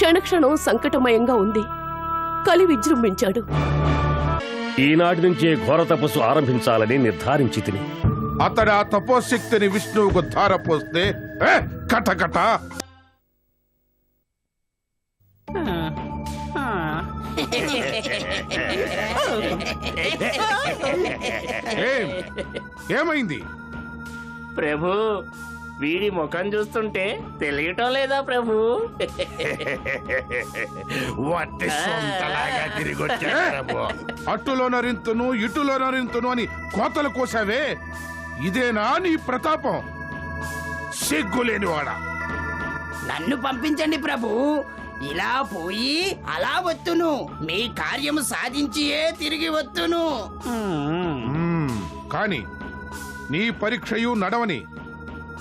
క్షణక్షణం సంకటమయంగా ఉంది. కలి విజృంభించాడు. ఈనాటి నుంచే ఘోర తపస్సు ఆరంభించాలని నిర్ధారించి తిని అతడు ఆ తపోశక్తిని విష్ణువుకు ధారపోస్తే కటకట. ఏమైంది ప్రభు? వీడి ముఖం చూస్తుంటే తెలియటం లేదా ప్రభు? అట్టులో నరింతును ఇటులో నరింతును అని కోతలు కోసావే, ఇదేనా నీ ప్రతాపం? సిగ్గులేనివాడా! నన్ను పంపించండి ప్రభు. ఇలా పోయి అలా వత్తును. మీ కార్యము సాధించియే తిరిగి వత్తును. కాని నీ పరీక్షయు నడవని.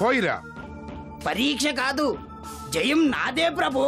పోయిరా. పరీక్ష కాదు, జయం నాదే ప్రభు.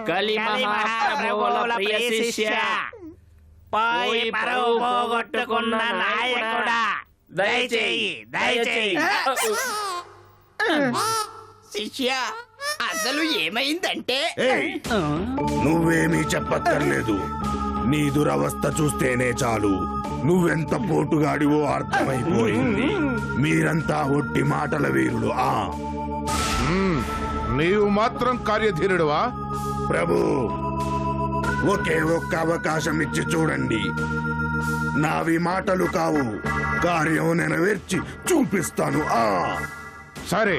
కలి మహాప్రభువుల ప్రియ శిష్య, పోయి పరువు పోగొట్టుకున్న నాయకుడా, దయచేయి దయచేయి. శిష్య, అసలు ఏమైందంటే నువ్వేమీ చెప్పక్కర్లేదు. నీ దురవస్థ చూస్తేనే చాలు నువ్వెంత పోటుగాడివో అర్థమైపోయింది. మీరంతా ఒట్టి మాటల వీరుడు. నీవు మాత్రం కార్యధీరుడువా? ప్రభు, ఒకే ఒక్క అవకాశం ఇచ్చి చూడండి. నావి మాటలు కావు, కార్యం నెరవేర్చి చూపిస్తాను. సరే,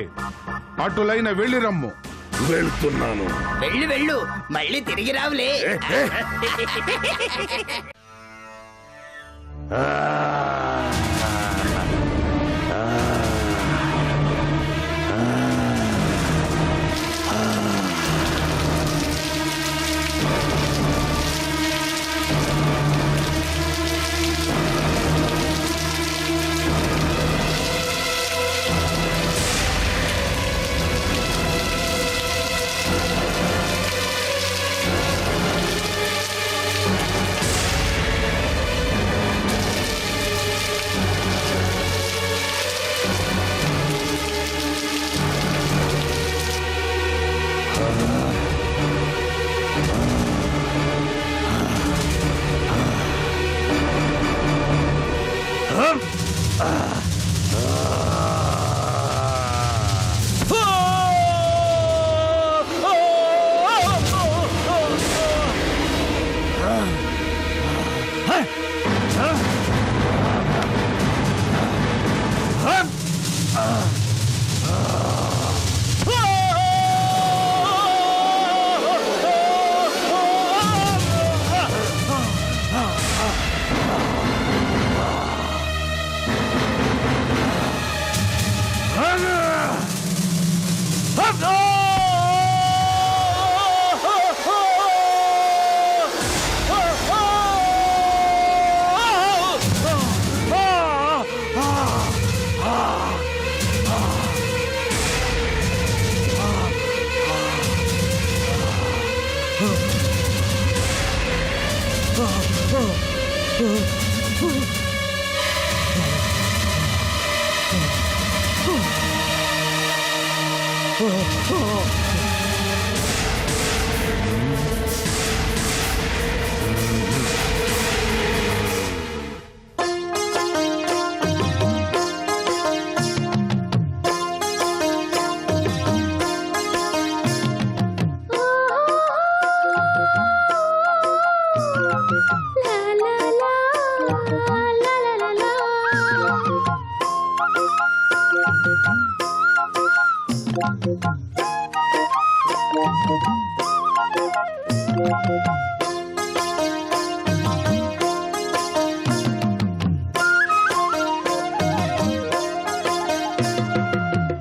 అటులైన వెళ్ళి రమ్ము. వెళ్తున్నాను. వెళ్ళు వెళ్ళు, మళ్ళీ తిరిగి రావులే.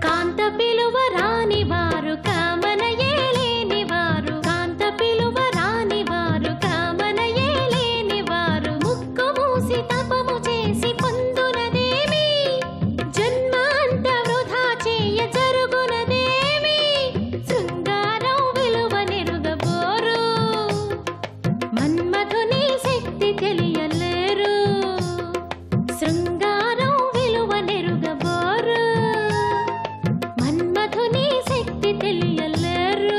కాంత పిలువ రాని వారు కామన ఏలేని వారు కాంత పిలువ రాని వారు కామన ఏలేని వారు ముక్కు మూసి తపము చేసి పొందునదేమి జన్మాంత వృధా చేయ జరుగునదేమి శృంగారం విలువ నెరుగబోరు మన్మధుని శక్తి తెలియలేరు శృంగారం విలువ నెరుగబోరు మన్మధుని శక్తి తెలియలేరు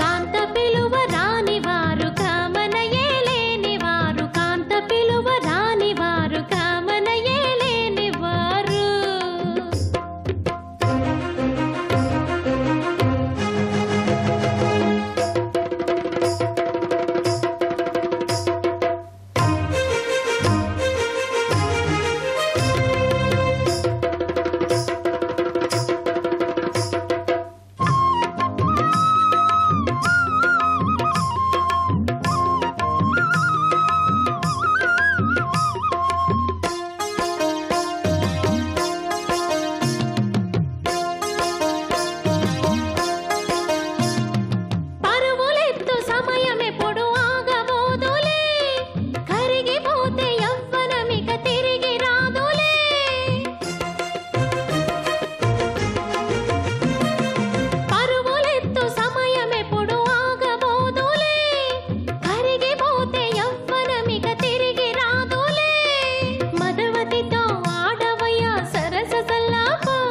కాంత పిలువ రాని వారు కామన ఏలేని వారు కాంత పిలువ రాని వారు కామన ఏలేని వారు పరువులెత్తు సమయమెప్పుడు ఆగబోదులే కరిగిపోతే యవ్వనమిక తిరిగి రాదులే పరువులెత్తు సమయమెప్పుడు ఆగబోదులే కరిగిపోతే యవ్వనమిక తిరిగి రాదులే మదవతితో ఆడవయ్యా సరస సల్లాపం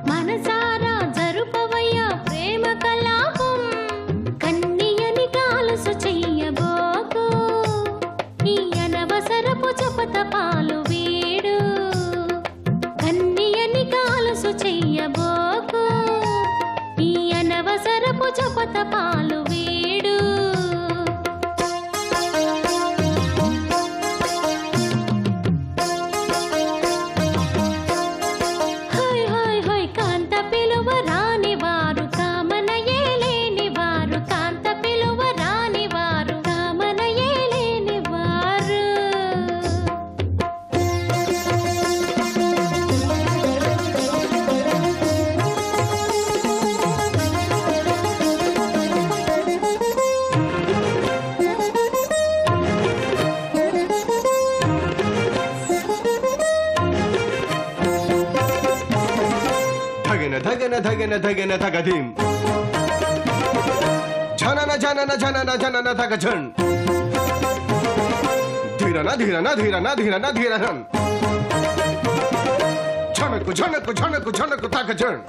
మనసారా జరుపవయ్యా ప్రేమ కలాపం కన్నియని కాలుసు చెయ్యబోకు ఈ అనవసరపు జపతపాలు వీడు కన్నియని కాలుసు చెయ్యబోకు ఈ అనవసరపు జపతపాలు వీడు హోయ్ హోయ్ హోయ్ కాంత పిలువ రాని వారు కామన ఏలేని వారు కాంత పిలువ రాని వారు కామన ఏలేని వారు ధగన ధగన ధగన ధగన ధగధిం ఝనన ఝనన ఝనన ఝనన ధగఝన్ ధీరన ధీరన ధీరన ధీరన ధీరహన్ ఝనకు ఝనకు ఝనకు ఝనకు ధగఝన్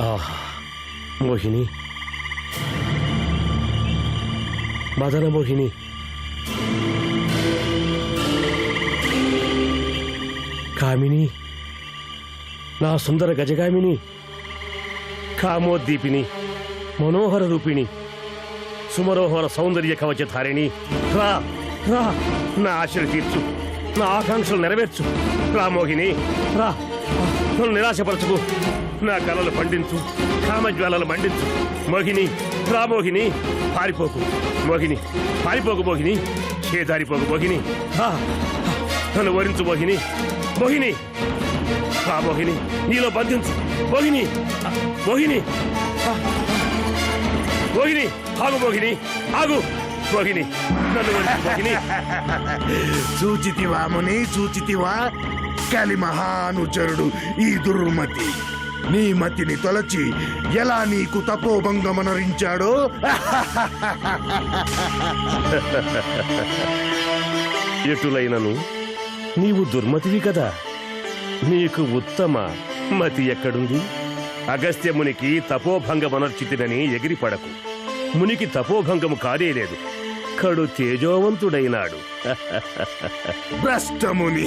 ఆహా మోహిని మదన మోహిని కామిని నా సుందర గజగామిని కామోద్దీపిని మనోహర రూపిణి సుమనోహర సౌందర్య కవచధారిణి రా రా నా ఆశలు తీర్చు నా ఆకాంక్షలు నెరవేర్చు రా మోహిని రా నన్ను నిరాశపరచుకు నా కలలు పండించు కామజ్వాలలు మండించు మోహిని రా మోహిని పారిపోకు మోహిని పారిపోకు మోహిని చేదారిపోకు మోహిని నన్ను వరించు మోహిని మోహిని రా మోహిని, నీలో బంధించు. మోహిని, మోహిని, మోహిని, ఆగు మోహిని, ఆగు మోహిని, నన్ను వదిలి మోహిని. చూచితివా ముని, చూచితివా? కలి మహానుచరుడు ఈ దుర్మతి నీ మతిని తొలచి ఎలా నీకు తపోభంగమనరించాడో. ఎటులైనను నీవు దుర్మతివి కదా, నీకు ఉత్తమ మతి ఎక్కడుంది? అగస్త్య మునికి తపోభంగమనర్చితినని ఎగిరిపడకు. మునికి తపోభంగము కానేలేదు, కడు తేజోవంతుడైనాడు. భ్రష్టముని,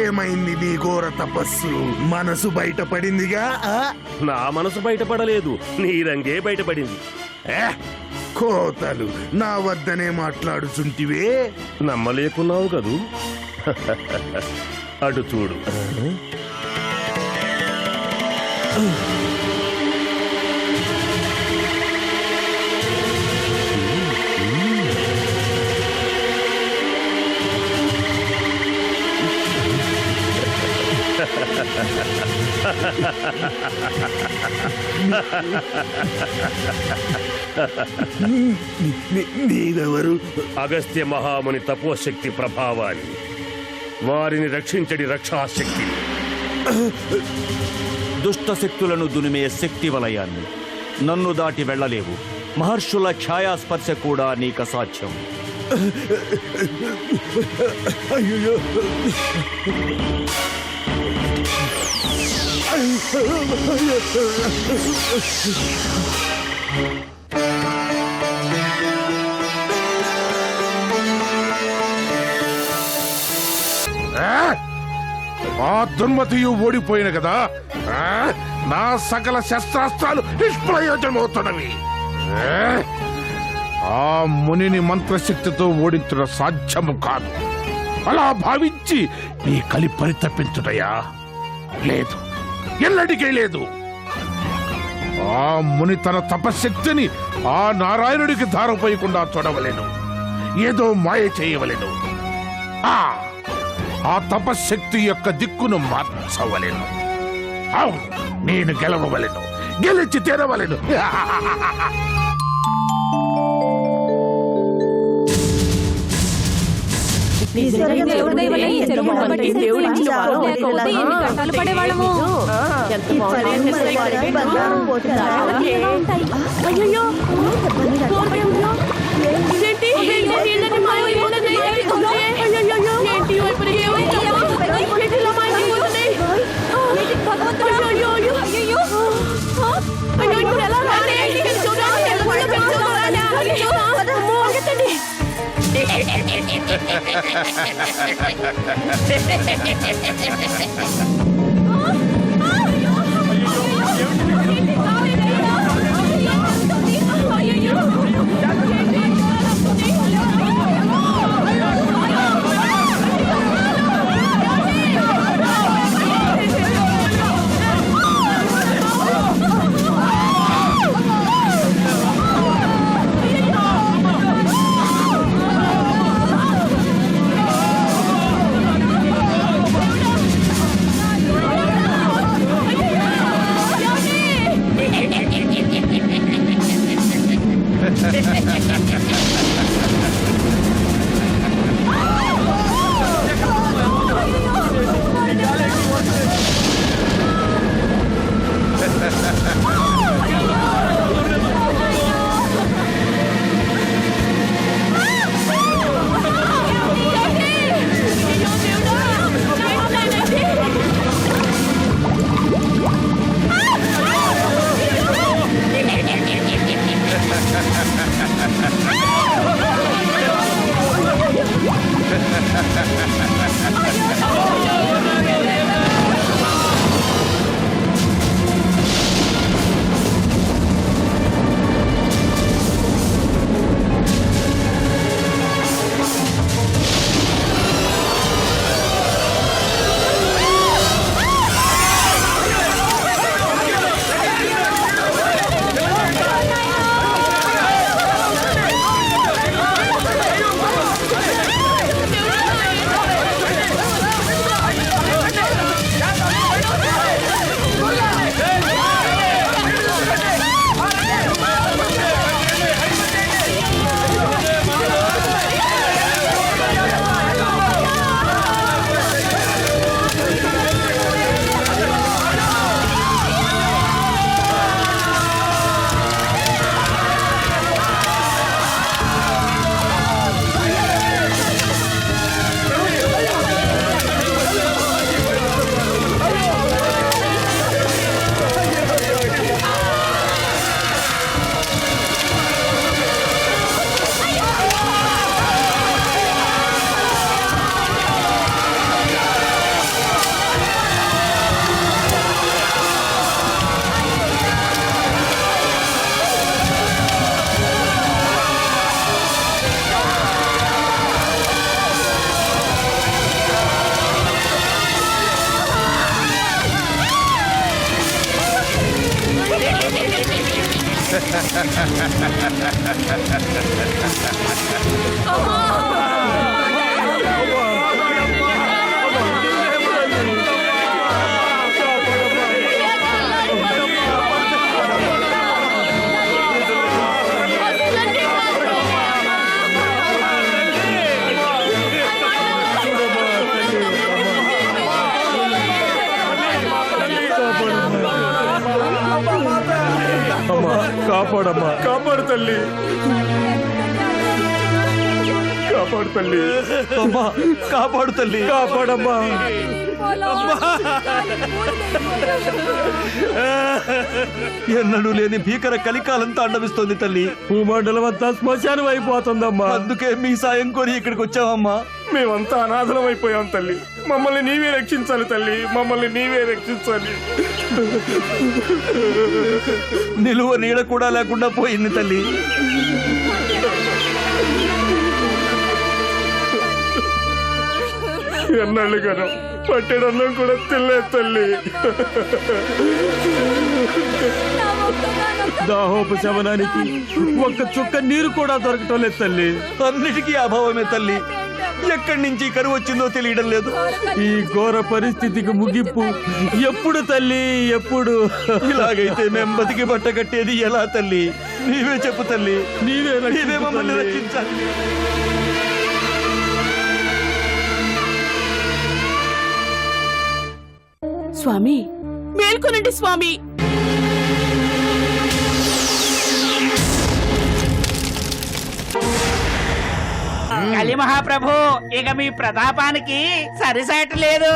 ఏమైంది నీ ఘోర తపస్సు? మనసు బయటపడిందిగా? నా మనసు బయటపడలేదు, నీ రంగే బయటపడింది. కోతలు నా వద్దనే మాట్లాడుచుంటివే. నమ్మలేకున్నావు కదూ? అటు చూడు. నీవెవరు? అగస్త్య మహాముని తపోశక్తి ప్రభావాన్ని, వారిని రక్షించడి రక్షాశక్తి. దుష్ట శక్తులను దునిమే శక్తి వలయాన్ని నన్ను దాటి వెళ్ళలేవు. మహర్షుల ఛాయాస్పర్శ కూడా నీకు అసాధ్యం. అయ్యో, ఆ దుర్మతియు ఓడిపోయిన కదా, నా సకల శస్త్రాస్త్రాలు నిష్ప్రయోజనమవుతున్నవి. ఆ మునిని మంత్రశక్తితో ఓడించడం సాధ్యము కాదు. అలా భావించి నీ కలి పరితపించుటయా? లేదు, ఎన్నటికీ లేదు. ఆ ముని తన తపశక్తిని ఆ నారాయణుడికి ధారపోయకుండా చూడవలేను, ఏదో మాయ చేయవలెను. ఆ తపశక్తి యొక్క దిక్కును మార్చవలెను. అవును, నేను గెలవవలెను, గెలిచి తీరవలెను. అమ్మా కాపాడమ్మా, కాపాడు తల్లి, కాపాడు తల్లి, అమ్మా కాపాడు తల్లి, కాపాడమ్మా. ఎన్నడూ లేని భీకర కలికాలం తాండవిస్తోంది తల్లి. భూమండలం అంతా శ్మశానం అయిపోతుందమ్మా. అందుకే మీ సాయం కొని ఇక్కడికి వచ్చావమ్మా. మేమంతా అనాథలం అయిపోయాం తల్లి. మమ్మల్ని నీవే రక్షించాలి తల్లి, మమ్మల్ని నీవే రక్షించాలి. నిలువ నీడ కూడా లేకుండా పోయింది తల్లి. ఎన్నాళ్ళు కదా పట్టెడన్నం కూడా తినలేదు తల్లి. దాహోపశమనానికి ఒక్క చుక్క నీరు కూడా దొరకటం లేదు తల్లి. అన్నిటికీ అభావమే తల్లి. ఎక్కడి నుంచి కరువు వచ్చిందో తెలియడం లేదు. ఈ ఘోర పరిస్థితికి ముగింపు ఎప్పుడు తల్లి, ఎప్పుడు? ఇలాగైతే మేం బతికి బట్ట కట్టేది ఎలా తల్లి? నీవే చెప్పు తల్లి, నీవే మమ్మల్ని రక్షించాలి. స్వామి, మేల్కొనండి స్వామి. కలి మహాప్రభు, ఇక మీ ప్రతాపానికి సరిసాటి లేదు.